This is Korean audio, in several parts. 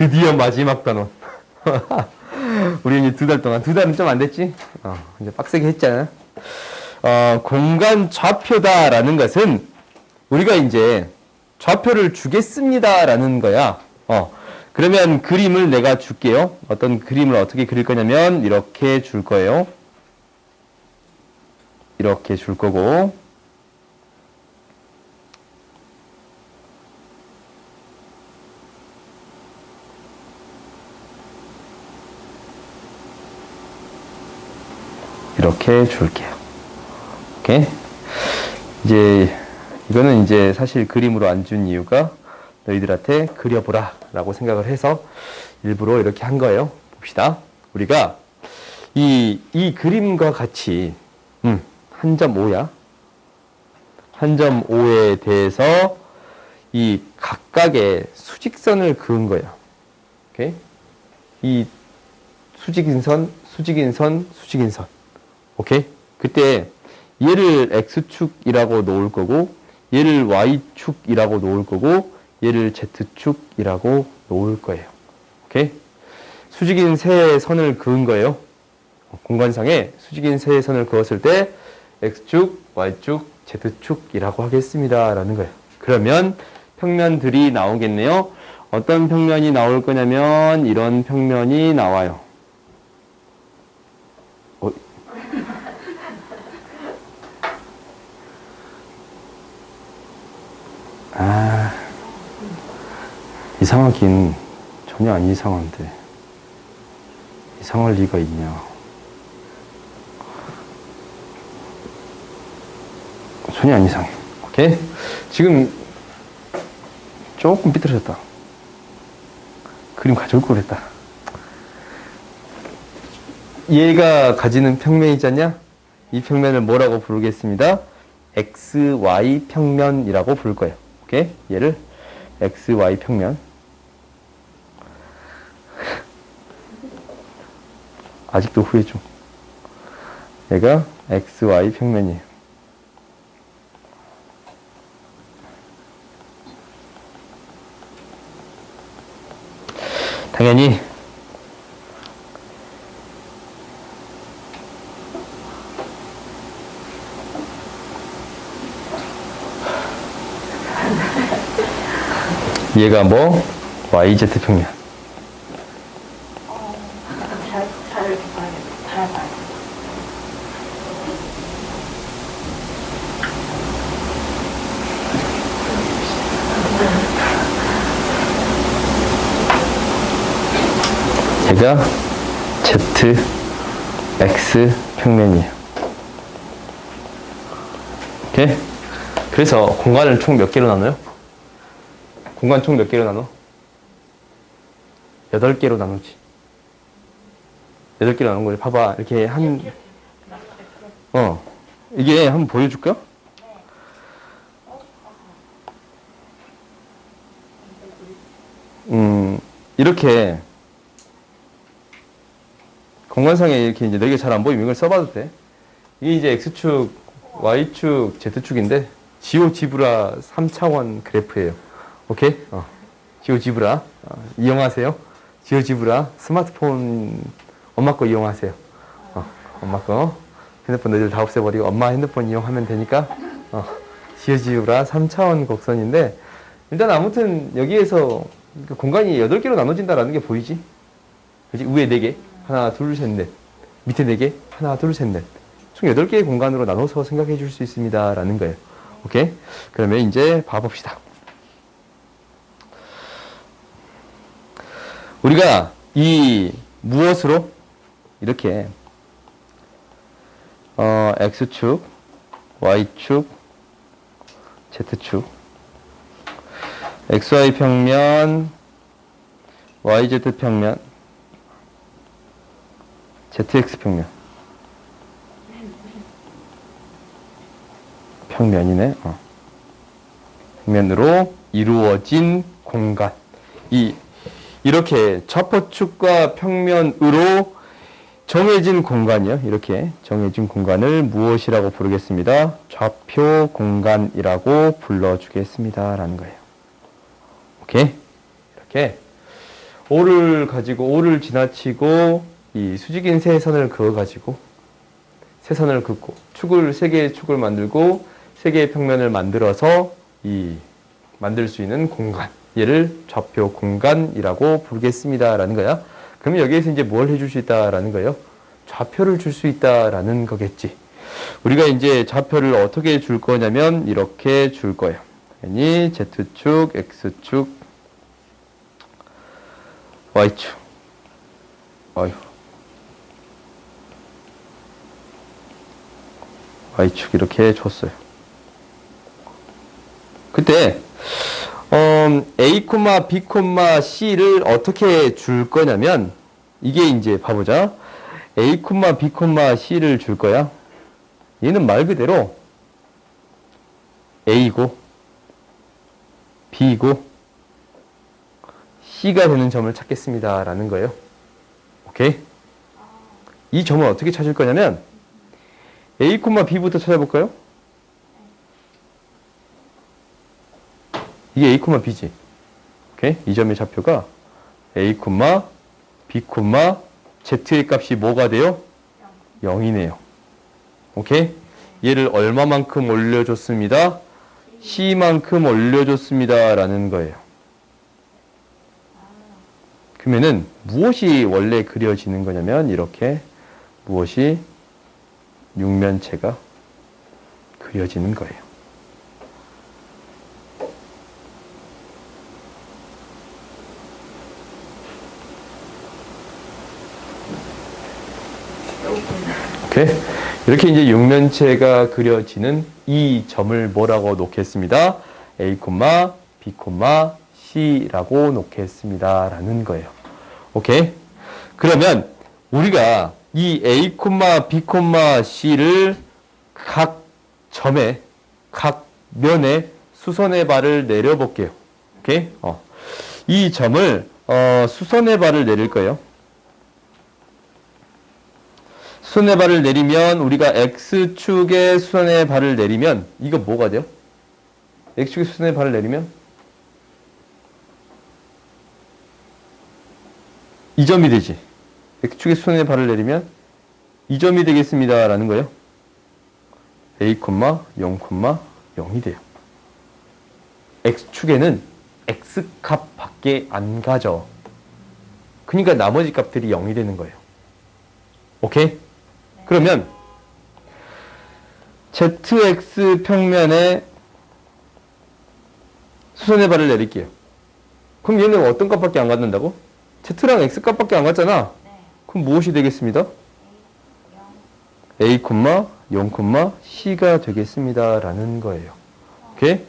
드디어 마지막 단원. 우리 이제 2달 동안, 2달은 좀 안 됐지? 이제 빡세게 했잖아. 공간 좌표다라는 것은 우리가 이제 좌표를 주겠습니다라는 거야. 그러면 그림을 내가 줄게요. 어떤 그림을 어떻게 그릴 거냐면 이렇게 줄 거예요. 이렇게 줄 거고, 이렇게 줄게요. 오케이? 이제 이거는 이제 사실 그림으로 안 준 이유가 너희들한테 그려보라 라고 생각을 해서 일부러 이렇게 한 거예요. 봅시다. 우리가 이 그림과 같이 한 점 5야. 한 점 5에 대해서 이 각각의 수직선을 그은 거예요. 오케이? 이 수직인선, 수직인선, 수직인선. 오케이? 그때 얘를 X축이라고 놓을 거고, 얘를 Y축이라고 놓을 거고, 얘를 Z축이라고 놓을 거예요. 오케이? 수직인 세 선을 그은 거예요. 공간상에 수직인 세 선을 그었을 때 X축, Y축, Z축이라고 하겠습니다. 라는 거예요. 그러면 평면들이 나오겠네요. 어떤 평면이 나올 거냐면 이런 평면이 나와요. 이상하긴 전혀 안 이상한데 이상할 리가 있냐. 전혀 안 이상해. 오케이? 지금 조금 삐뚤어졌다. 그림 가져올 걸 그랬다. 얘가 가지는 평면이지 않냐? 이 평면을 뭐라고 부르겠습니다? XY 평면이라고 부를 거예요. 오케이? 얘를 XY 평면. 아직도 후회 중. 얘가 XY 평면이에요. 당연히 얘가 뭐? YZ 평면. 얘가 Z, X 평면이에요. 오케이? 그래서 공간을 총 몇 개로 나눠요? 공간 총 몇 개로 나눠? 8개로 나누지. 8개로 나눈 거지. 봐봐. 이렇게 이게 한번 보여줄까? 이렇게 공간상에 이렇게 이제 4개 잘 안 보이면 이걸 써봐도 돼. 이게 이제 X축, Y축, Z축인데 지오지브라 3차원 그래프예요. 오케이? 지오지브라 이용하세요. 지오지브라 스마트폰 엄마 거 이용하세요. 엄마 거 핸드폰 너희들 다 없애버리고 엄마 핸드폰 이용하면 되니까 지오지브라 3차원 곡선인데 일단 아무튼 여기에서 공간이 8개로 나눠진다라는 게 보이지? 그지? 위에 4개 하나 둘 셋 넷 밑에 4개 하나 둘 셋 넷 총 8개의 공간으로 나눠서 생각해 줄 수 있습니다 라는 거예요. 오케이? 그러면 이제 봐봅시다. 우리가 이 무엇으로 이렇게 X축, Y축, Z축 XY 평면, YZ 평면, ZX 평면 평면이네. 평면으로 이루어진 공간 이렇게 좌표축과 평면으로 정해진 공간이요. 이렇게 정해진 공간을 무엇이라고 부르겠습니다? 좌표 공간이라고 불러주겠습니다. 라는 거예요. 오케이? 이렇게 O를 지나치고 이 수직인 세 선을 그어가지고 세 선을 긋고 세 개의 축을 만들고 세 개의 평면을 만들어서 만들 수 있는 공간, 얘를 좌표 공간이라고 부르겠습니다라는 거야. 그러면 여기에서 이제 뭘 해줄 수 있다라는 거예요? 좌표를 줄 수 있다라는 거겠지. 우리가 이제 좌표를 어떻게 줄 거냐면 이렇게 줄 거예요. 아니 Z축, X축, Y축. Y축 이렇게 줬어요. 그때 A, B, C를 어떻게 줄 거냐면 이게 이제 봐보자. A, B, C를 줄 거야. 얘는 말 그대로 A이고 B이고 C가 되는 점을 찾겠습니다 라는 거예요. 오케이? 이 점을 어떻게 찾을 거냐면 A, B부터 찾아볼까요? 이게 A, B지. 오케이? 이 점의 좌표가 A, B, Z의 값이 뭐가 돼요? 0이네요. 오케이? 얘를 얼마만큼 올려줬습니다? C만큼 올려줬습니다 라는 거예요. 그러면은 무엇이 원래 그려지는 거냐면 이렇게 무엇이 육면체가 그려지는 거예요. 오케이? 이렇게 이제 육면체가 그려지는 이 점을 뭐라고 놓겠습니다. A, B, C라고 놓겠습니다. 라는 거예요. 오케이? 그러면 우리가 이 A, B, C를 각 점에, 각 면에 수선의 발을 내려볼게요. 오케이? 이 점을, 수선의 발을 내릴 거예요. 수선의 발을 내리면 우리가 X축에 수선의 발을 내리면 이거 뭐가 돼요? X축에 수선의 발을 내리면 이 점이 되지. X축에 수선의 발을 내리면 이 점이 되겠습니다 라는 거예요. A, 0, 0이 돼요. X축에는 X값 밖에 안 가죠. 그러니까 나머지 값들이 0이 되는 거예요. 오케이? 그러면 ZX 평면에 수선의 발을 내릴게요. 그럼 얘는 어떤 값밖에 안 갖는다고? Z랑 X 값밖에 안 갖잖아. 그럼 무엇이 되겠습니다? A, 0, C가 되겠습니다 라는 거예요. 오케이?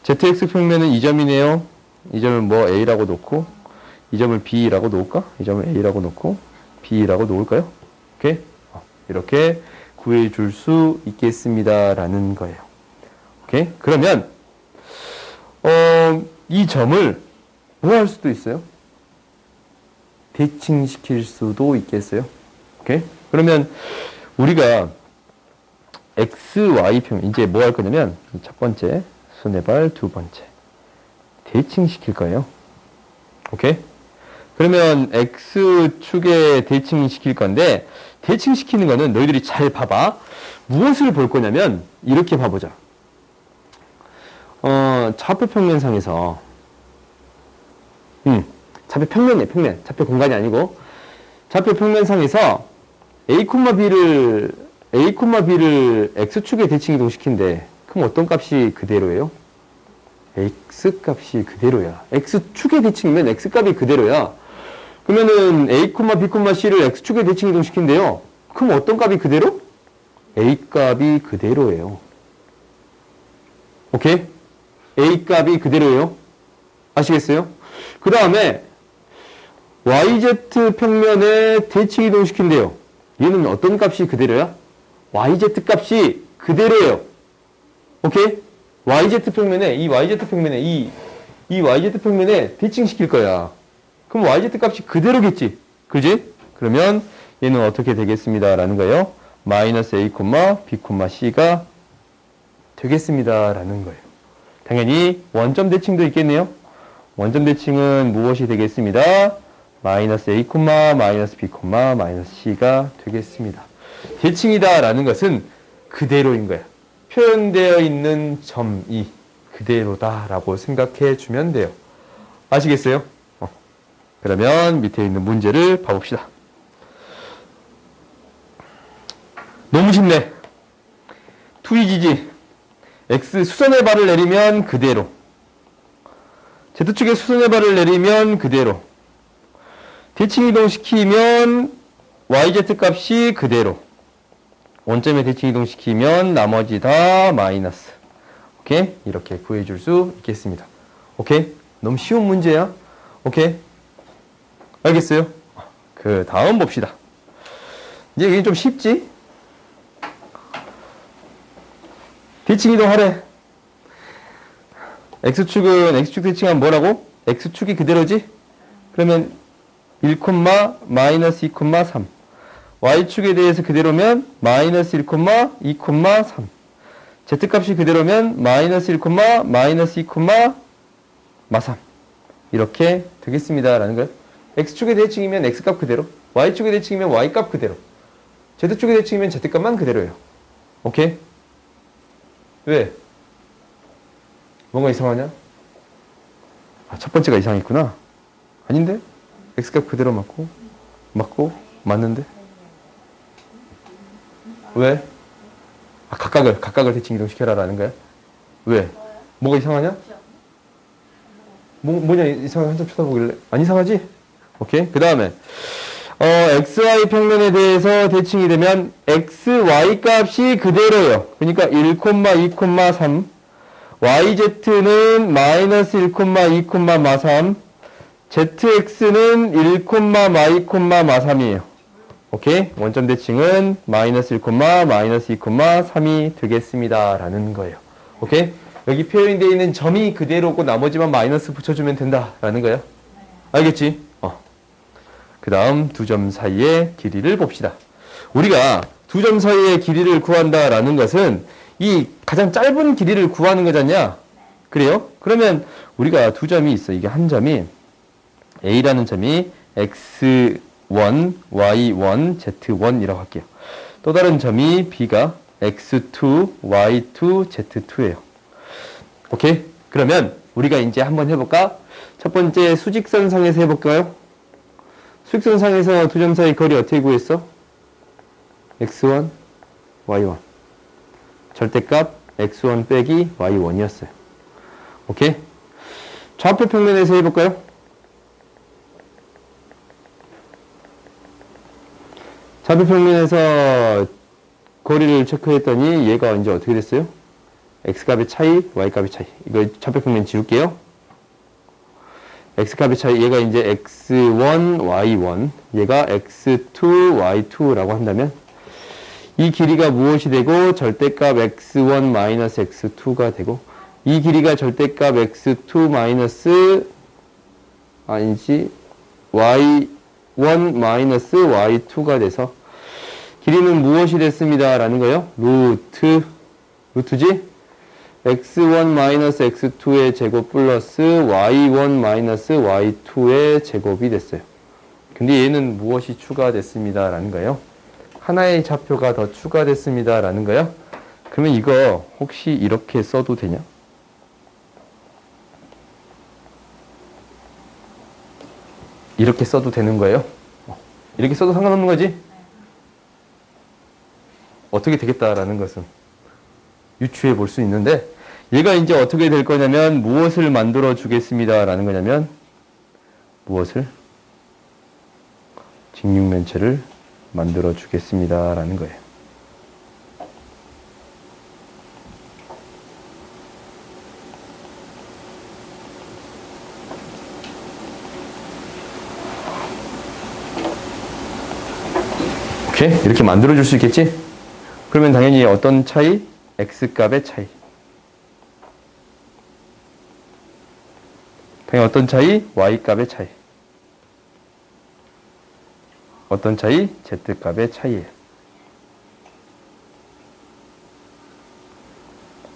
ZX 평면은 이 점이네요. 이 점을 뭐 A라고 놓고 이 점을 B라고 놓을까? 이 점을 A라고 놓고 B라고 놓을까요? 오케이? 이렇게 구해줄 수 있겠습니다 라는 거예요. 오케이? 그러면 이 점을 뭐 할 수도 있어요? 대칭시킬 수도 있겠어요. 오케이? 그러면 우리가 X, Y 평면 이제 뭐 할 거냐면 첫 번째 수선의 발, 두 번째 대칭시킬 거예요. 오케이? 그러면 X축에 대칭시킬 건데 대칭시키는 거는 너희들이 잘 봐봐. 무엇을 볼 거냐면 이렇게 봐보자. 좌표 평면상에서 좌표 평면이에요. 평면. 좌표 공간이 아니고 좌표 평면상에서 A, B를 X축에 대칭 이동시킨대. 그럼 어떤 값이 그대로예요? X값이 그대로야. X축에 대칭이면 X값이 그대로야. 그러면은 A, B, C를 X축에 대칭 이동시킨대요. 그럼 어떤 값이 그대로? A값이 그대로예요. 오케이? A값이 그대로예요. 아시겠어요? 그 다음에 YZ 평면에 대칭 이동시킨대요. 얘는 어떤 값이 그대로야? YZ 값이 그대로예요. 오케이? YZ 평면에 이 YZ 평면에 대칭시킬 거야. 그럼 YZ 값이 그대로겠지. 그지? 그러면 얘는 어떻게 되겠습니다 라는 거예요. 마이너스 A, B, C가 되겠습니다 라는 거예요. 당연히 원점 대칭도 있겠네요. 원점 대칭은 무엇이 되겠습니다? 마이너스 A, 마이너스 B, 마이너스 C가 되겠습니다. 대칭이다 라는 것은 그대로인 거야. 표현되어 있는 점이 그대로다 라고 생각해 주면 돼요. 아시겠어요? 그러면 밑에 있는 문제를 봐봅시다. 너무 쉽네. 투이지지. X 수선의 발을 내리면 그대로. Z축에 수선의 발을 내리면 그대로. 대칭 이동시키면 YZ 값이 그대로. 원점에 대칭 이동시키면 나머지 다 마이너스. 오케이? 이렇게 구해줄 수 있겠습니다. 오케이? 너무 쉬운 문제야. 오케이? 알겠어요? 그 다음 봅시다. 이제 이게 좀 쉽지? 대칭 이동하래. X축은 X축 대칭하면 뭐라고? X축이 그대로지? 그러면 1, 마이너스 2, 3. Y축에 대해서 그대로면 마이너스 1, 2, 3. Z값이 그대로면 마이너스 1, 마이너스 2, 3. 이렇게 되겠습니다. 라는 거예요. X축의 대칭이면 X값 그대로, Y축의 대칭이면 Y값 그대로, Z축의 대칭이면 Z값만 그대로예요. 오케이? 왜? 뭔가 이상하냐? 첫 번째가 이상했구나. 아닌데? X값 그대로 맞고, 맞는데? 왜? 각각을 대칭 이동시켜라라는 거야? 왜? 뭐가 이상하냐? 뭐냐, 이상하게 한참 쳐다보길래. 안 이상하지? 오케이. 그 다음에, XY 평면에 대해서 대칭이 되면, XY 값이 그대로예요. 그러니까 1, 2, 3. YZ는 마이너스 1, 2, 3. ZX는 1, 2, 3이에요. 오케이? 원점 대칭은 마이너스 1, 마이너스 2, 3이 되겠습니다. 라는 거예요. 오케이? 여기 표현되어 있는 점이 그대로고 나머지만 마이너스 붙여주면 된다. 라는 거예요. 알겠지? 그 다음 두 점 사이의 길이를 봅시다. 우리가 두 점 사이의 길이를 구한다. 라는 것은 이 가장 짧은 길이를 구하는 거잖냐? 그래요? 그러면 우리가 두 점이 있어. 이게 한 점이 A라는 점이 X1, Y1, Z1이라고 할게요. 또 다른 점이 B가 X2, Y2, Z2예요. 오케이? 그러면 우리가 이제 한번 해볼까? 첫 번째 수직선상에서 해볼까요? 수직선상에서 두 점 사이 거리 어떻게 구했어? X1, Y1. 절대값 X1 빼기 Y1이었어요. 오케이? 좌표 평면에서 해볼까요? 좌표 평면에서 거리를 체크했더니 얘가 이제 어떻게 됐어요? X값의 차이, Y값의 차이. 이거 좌표 평면 지울게요. X값의 차이, 얘가 이제 X1, Y1, 얘가 X2, Y2라고 한다면 이 길이가 무엇이 되고 절대값 X1 마이너스 X2가 되고 이 길이가 절대값 X2 마이너스 아니지 Y1 마이너스 Y2가 돼서 길이는 무엇이 됐습니다. 라는 거예요. 루트지? X1 마이너스 X2의 제곱 플러스 Y1 마이너스 Y2의 제곱이 됐어요. 근데 얘는 무엇이 추가됐습니다. 라는 거예요. 하나의 좌표가 더 추가됐습니다. 라는 거예요. 그러면 이거 혹시 이렇게 써도 되냐? 이렇게 써도 되는 거예요? 이렇게 써도 상관없는 거지? 어떻게 되겠다라는 것은 유추해 볼 수 있는데 얘가 이제 어떻게 될 거냐면 무엇을 만들어 주겠습니다. 라는 거냐면 무엇을? 직육면체를 만들어 주겠습니다. 라는 거예요. 오케이? 이렇게 만들어 줄 수 있겠지? 그러면 당연히 어떤 차이? X값의 차이. 당연히 어떤 차이? Y값의 차이. 어떤 차이? Z값의 차이예요.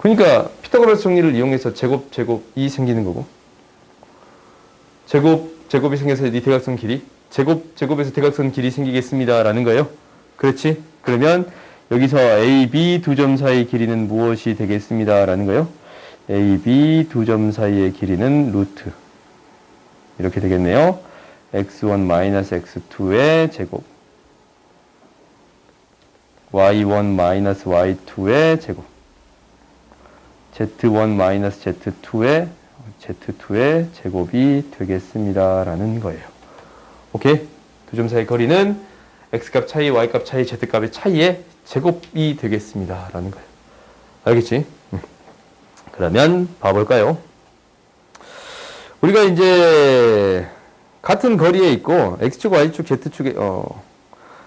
그러니까 피타고라스 정리를 이용해서 제곱이 생기는 거고 제곱이 생겨서 이 대각선 길이 제곱에서 대각선 길이 생기겠습니다. 라는 거예요. 그렇지? 그러면 여기서 A, B 두 점 사이의 길이는 무엇이 되겠습니다. 라는 거예요. A, B 두 점 사이의 길이는 루트. 이렇게 되겠네요. x1-x2의 제곱. y1-y2의 제곱. z1-z2의 제곱이 되겠습니다. 라는 거예요. 오케이? 두 점 사이 거리는 x값 차이, y값 차이, z값의 차이의 제곱이 되겠습니다. 라는 거예요. 알겠지? 그러면 봐볼까요? 우리가 이제 같은 거리에 있고 x축, y축, z축에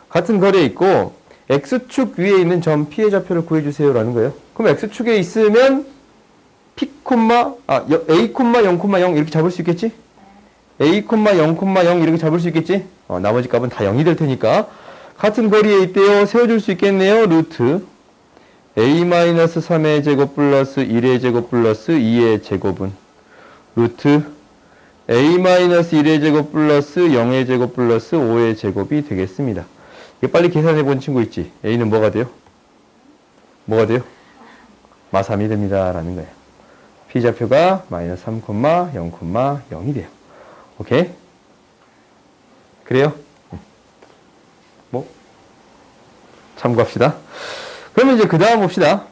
같은 거리에 있고 x축 위에 있는 점 P의 좌표를 구해주세요. 라는 거예요. 그럼 x축에 있으면 P, A, 0,0 이렇게 잡을 수 있겠지? A, 0,0 이렇게 잡을 수 있겠지? 나머지 값은 다 0이 될 테니까 같은 거리에 있대요. 세워줄 수 있겠네요. 루트 A-3의 제곱 플러스 1의 제곱 플러스 2의 제곱은 루트 A-1의 제곱 플러스 0의 제곱 플러스 5의 제곱이 되겠습니다. 이거 빨리 계산해 본 친구 있지? A는 뭐가 돼요? 뭐가 돼요? 마3이 됩니다. 라는 거예요. P좌표가 마이너스 3,0,0이 돼요. 오케이? 그래요? 뭐? 참고합시다. 그러면 이제 그 다음 봅시다.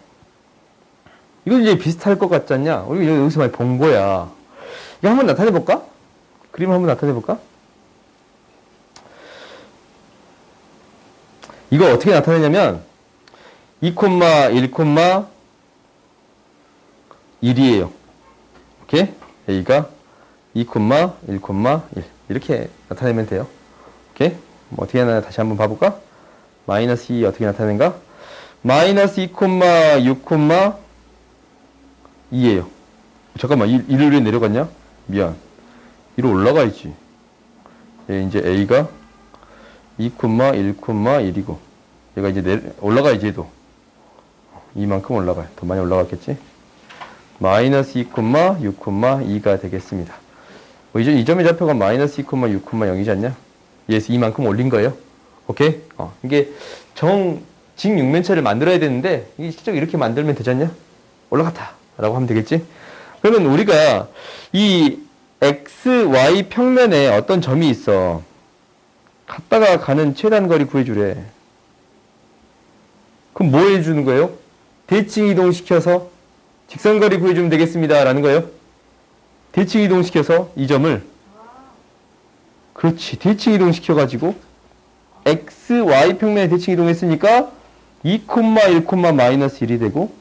이거 이제 비슷할 것 같지 않냐? 우리 여기서 많이 본 거야. 이거 한번 나타내 볼까? 그림 한번 나타내 볼까? 이거 어떻게 나타내냐면 2,1,1이에요. 오케이? A가 2,1,1 이렇게 나타내면 돼요. 오케이? 뭐 어떻게 하나 다시 한번 봐볼까? 마이너스 2 어떻게 나타내는가? 마이너스 2,6,2예요. 잠깐만 1을 왜 내려갔냐? 미안. 1로 올라가야지. 이제 A가 2,1,1이고 얘가 이제 올라가야지 얘도. 이만큼 올라가요. 더 많이 올라갔겠지? 마이너스 2,6,2가 되겠습니다. 이 점의 좌표가 마이너스 2,6,0이지 않냐? 얘에서 이만큼 올린 거예요. 오케이? 이게 직육면체를 만들어야 되는데 이게 실제로 이렇게 만들면 되지 않냐? 올라갔다 라고 하면 되겠지? 그러면 우리가 이 XY 평면에 어떤 점이 있어. 갔다가 가는 최단 거리 구해주래. 그럼 뭐 해주는 거예요? 대칭 이동시켜서 직선거리 구해주면 되겠습니다. 라는 거예요. 대칭 이동시켜서 이 점을 그렇지. 대칭 이동시켜가지고 XY 평면에 대칭 이동했으니까 2,1,-1이 되고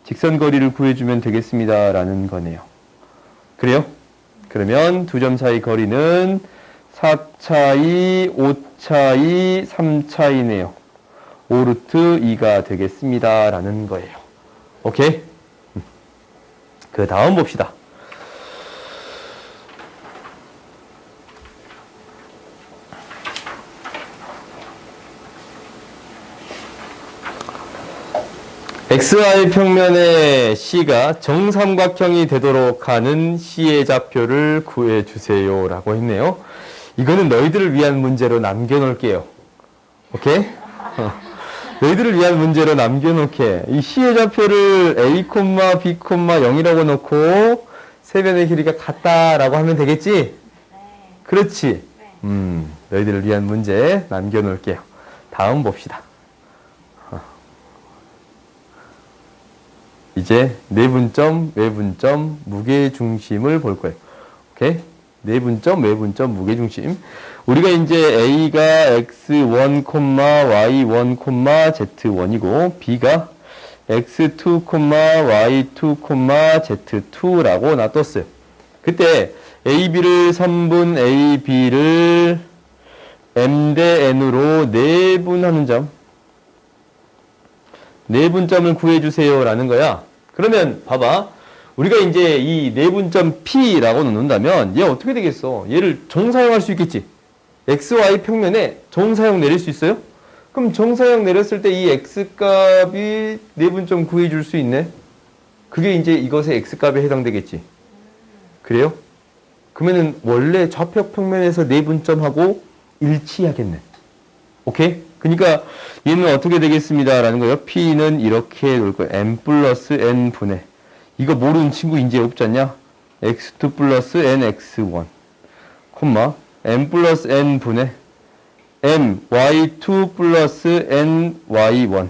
직선거리를 구해주면 되겠습니다. 라는 거네요. 그래요? 그러면 두 점 사이 거리는 4차이, 5차이, 3차이네요. 5루트 2가 되겠습니다. 라는 거예요. 오케이? 그 다음 봅시다. XY 평면의 C가 정삼각형이 되도록 하는 C의 좌표를 구해주세요. 라고 했네요. 이거는 너희들을 위한 문제로 남겨놓을게요. 오케이? 너희들을 위한 문제로 남겨놓게. 이 C의 좌표를 A, B, 0이라고 놓고 세변의 길이가 같다라고 하면 되겠지? 네. 그렇지? 네. 너희들을 위한 문제 남겨놓을게요. 다음 봅시다. 이제 내분점, 외분점, 무게중심을 볼 거예요. 오케이? 내분점, 외분점, 무게중심. 우리가 이제 A가 x1, y1, z1이고 B가 x2, y2, z2라고 놔뒀어요. 그때 AB를 선분 AB를 M 대 N으로 내분하는 점. 내분점을 구해주세요. 라는 거야. 그러면 봐봐. 우리가 이제 이 내분점 P라고 놓는다면 얘 어떻게 되겠어? 얘를 정사형할 수 있겠지? XY 평면에 정사형 내릴 수 있어요? 그럼 정사형 내렸을 때 이 X값이 내분점 구해줄 수 있네? 그게 이제 이것의 X값에 해당되겠지? 그래요? 그러면은 원래 좌표 평면에서 내분점하고 일치하겠네. 오케이? 그러니까 얘는 어떻게 되겠습니다. 라는 거예요. P는 이렇게 놓을 거예요. M 플러스 N분의. 이거 모르는 친구 이제 없잖냐? X2 플러스 NX1. 콤마. M 플러스 N분의 M Y2 플러스 NY1.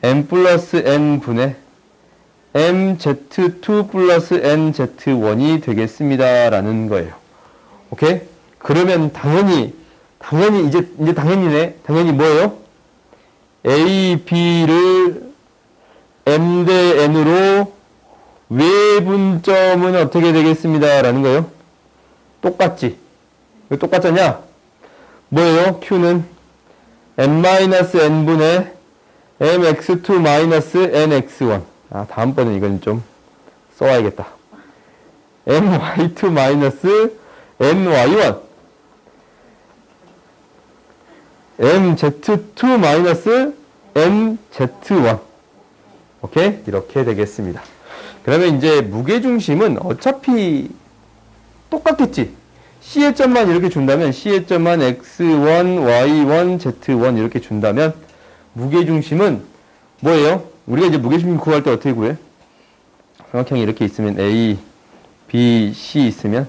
M 플러스 N분의 MZ2 플러스 NZ1이 되겠습니다. 라는 거예요. 오케이? 그러면 당연히 이제 당연히네. 당연히 뭐예요? A, B를 M 대 N으로 외분점은 어떻게 되겠습니다. 라는 거예요. 똑같지? 이거 똑같잖냐? 뭐예요? Q는 M-N분의 MX2-NX1. 아, 다음번엔 이건 좀 써와야겠다. MY2-NY1. MZ2-NZ1. 오케이? 이렇게 되겠습니다. 그러면 이제 무게중심은 어차피 똑같겠지? C의 점만 이렇게 준다면, C의 점만 X1, Y1, Z1 이렇게 준다면, 무게중심은 뭐예요? 우리가 이제 무게중심 구할 때 어떻게 구해? 삼각형이 이렇게 있으면 A, B, C 있으면,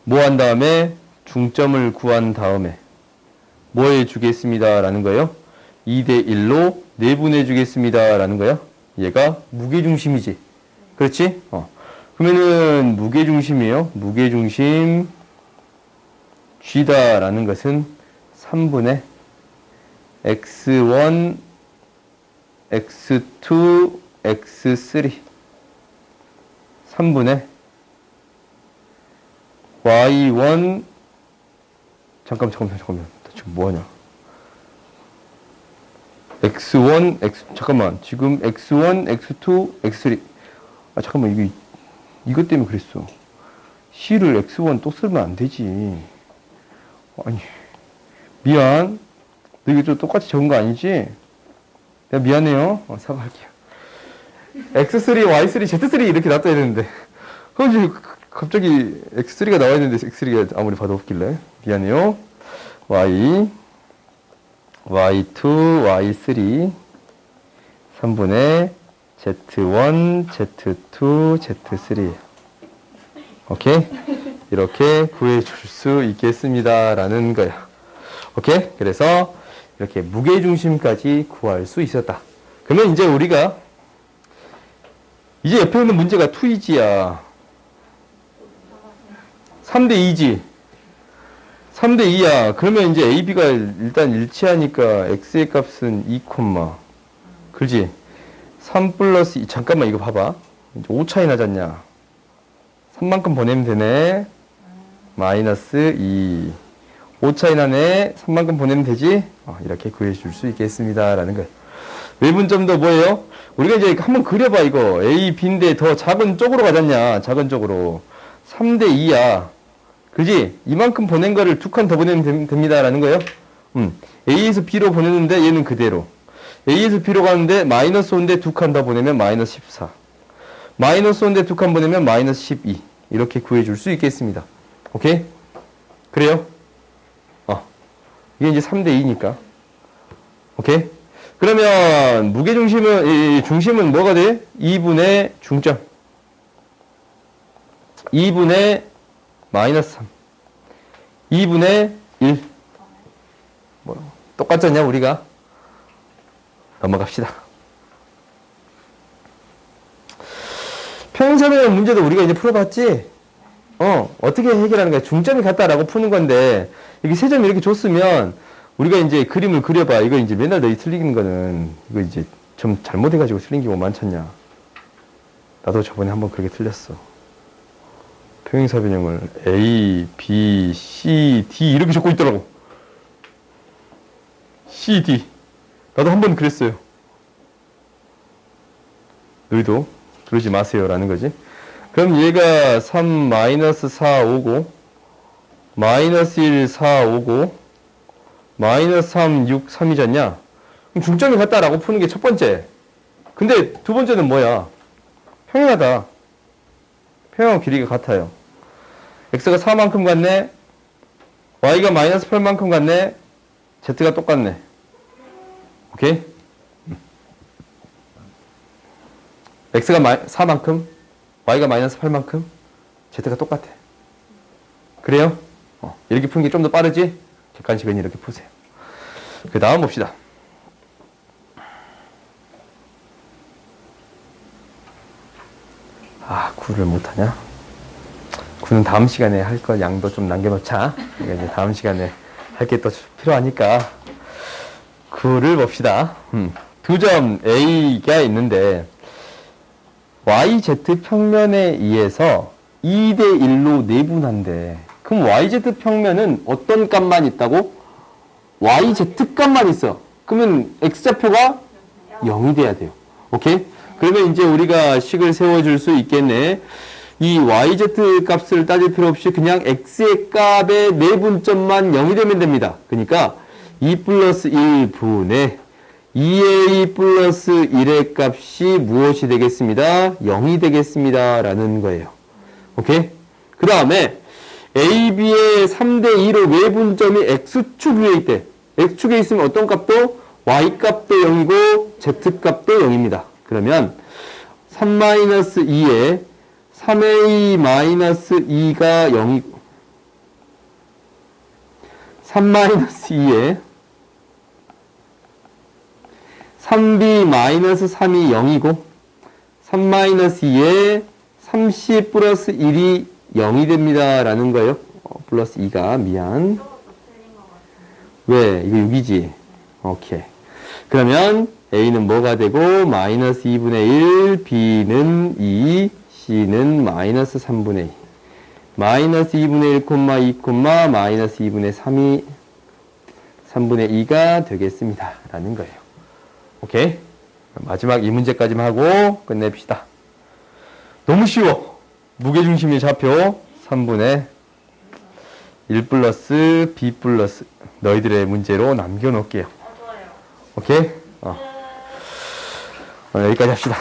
뭐 한 다음에 중점을 구한 다음에, 뭐 해주겠습니다. 라는 거예요. 2대 1로 내분해 주겠습니다. 라는 거예요. 얘가 무게중심이지. 그렇지? 그러면은 무게중심이에요. 무게중심 G다. 라는 것은 3분의 X1, X2, X3. 3분의 Y1. 잠깐만. 지금 뭐하냐? X1, 잠깐만. 지금 X1, X2, X3. 아, 잠깐만. 이것 때문에 그랬어. C를 X1 또 쓰면 안 되지. 아니, 미안. 너 이거 좀 똑같이 적은 거 아니지? 내가 미안해요. 사과할게요. X3, Y3, Z3 이렇게 놔둬야 되는데. 그럼 갑자기 X3가 나와야 되는데 X3가 아무리 봐도 없길래. 미안해요. Y, Y2, Y3, 3분의 Z1, Z2, Z3. 오케이? 이렇게 구해줄 수 있겠습니다. 라는 거야. 오케이? 그래서 이렇게 무게중심까지 구할 수 있었다. 그러면 이제 우리가 이제 옆에 있는 문제가 2이지야. 3대 2지. 3대 2야. 그러면 이제 A, B가 일단 일치하니까 X의 값은 2, 그지? 3 플러스 2. 잠깐만 이거 봐봐. 이제 5 차이 나잖냐. 3만큼 보내면 되네. 마이너스 2. 5 차이 나네. 3만큼 보내면 되지? 이렇게 구해줄 수 있겠습니다. 라는 거예요. 외분점도 뭐예요? 우리가 이제 한번 그려봐, 이거. A, B인데 더 작은 쪽으로 가잖냐. 작은 쪽으로. 3대 2야. 그지? 이만큼 보낸 거를 2칸 더 보내면 됩니다. 라는 거예요. A에서 B로 보내는데 얘는 그대로. A에서 B로 가는데 마이너스 5인데 2칸 더 보내면 마이너스 14. 마이너스 5인데 2칸 보내면 마이너스 12. 이렇게 구해줄 수 있겠습니다. 오케이? 그래요? 이게 이제 3대 2니까. 오케이? 그러면 중심은 뭐가 돼? 2분의 중점. 2분의 마이너스 3. 2분의 1. 똑같지 않냐, 우리가? 넘어갑시다. 평행사변형 문제도 우리가 이제 풀어봤지? 어떻게 해결하는 거야? 중점이 같다라고 푸는 건데, 이게 세 점이 이렇게 줬으면, 우리가 이제 그림을 그려봐. 이거 이제 맨날 너희 틀리는 거는, 이거 이제 좀 잘못해가지고 틀린 경우가 많잖냐. 나도 저번에 한번 그렇게 틀렸어. 평행사변형을 A, B, C, D 이렇게 적고 있더라고. C, D. 나도 한번 그랬어요. 너희도 그러지 마세요. 라는 거지. 그럼 얘가 3, 마이너스 4, 5고, 마이너스 1, 4, 5고, 마이너스 3, 6, 3이잖냐? 그럼 중점이 같다라고 푸는 게 첫 번째. 근데 두 번째는 뭐야? 평행하다. 평행하고 길이가 같아요. x가 4만큼 같네? y가 마이너스 8만큼 같네. z가 똑같네. 오케이? x가 4만큼, y가 마이너스 8만큼, z가 똑같아. 그래요? 이렇게 푸는 게 좀 더 빠르지? 객관식은 이렇게 푸세요. 그 다음 봅시다. 아, 9를 못하냐? 9는 다음 시간에 할 거 양도 좀 남겨놓자. 이게 이제 다음 시간에 할 게 또 필요하니까 9를 봅시다. 두 점 A가 있는데 YZ 평면에 의해서 2대 1로 내분한데 그럼 YZ 평면은 어떤 값만 있다고? YZ 값만 있어. 그러면 X좌표가 0이 돼야 돼요. 오케이? 그러면 이제 우리가 식을 세워줄 수 있겠네. 이 YZ 값을 따질 필요 없이 그냥 X의 값의 내분점만 0이 되면 됩니다. 그러니까 2 플러스 1분의 2a 플러스 1의 값이 무엇이 되겠습니다? 0이 되겠습니다. 라는 거예요. 오케이? 그 다음에 A, B의 3대 2로 외분점이 X축 위에 있대. X축에 있으면 어떤 값도 Y값도 0이고 Z값도 0입니다. 그러면 3-2에 3a-2가 0이고 3-2에 3b-3이 0이고 3-2에 30 플러스 1이 0이 됩니다. 라는 거예요. 플러스 2가 미안. 왜? 이거 6이지? 오케이. 그러면 A는 뭐가 되고 마이너스 2분의 1, B는 2, C는 마이너스 3분의 2. 마이너스 2분의 1, 2, 마이너스 2분의 3이 3분의 2가 되겠습니다. 라는 거예요. 오케이? 마지막 이 문제까지만 하고 끝냅시다. 너무 쉬워. 무게중심의 좌표 3분의 1 플러스 B 플러스 너희들의 문제로 남겨놓을게요. 오케이? 여기까지 합시다.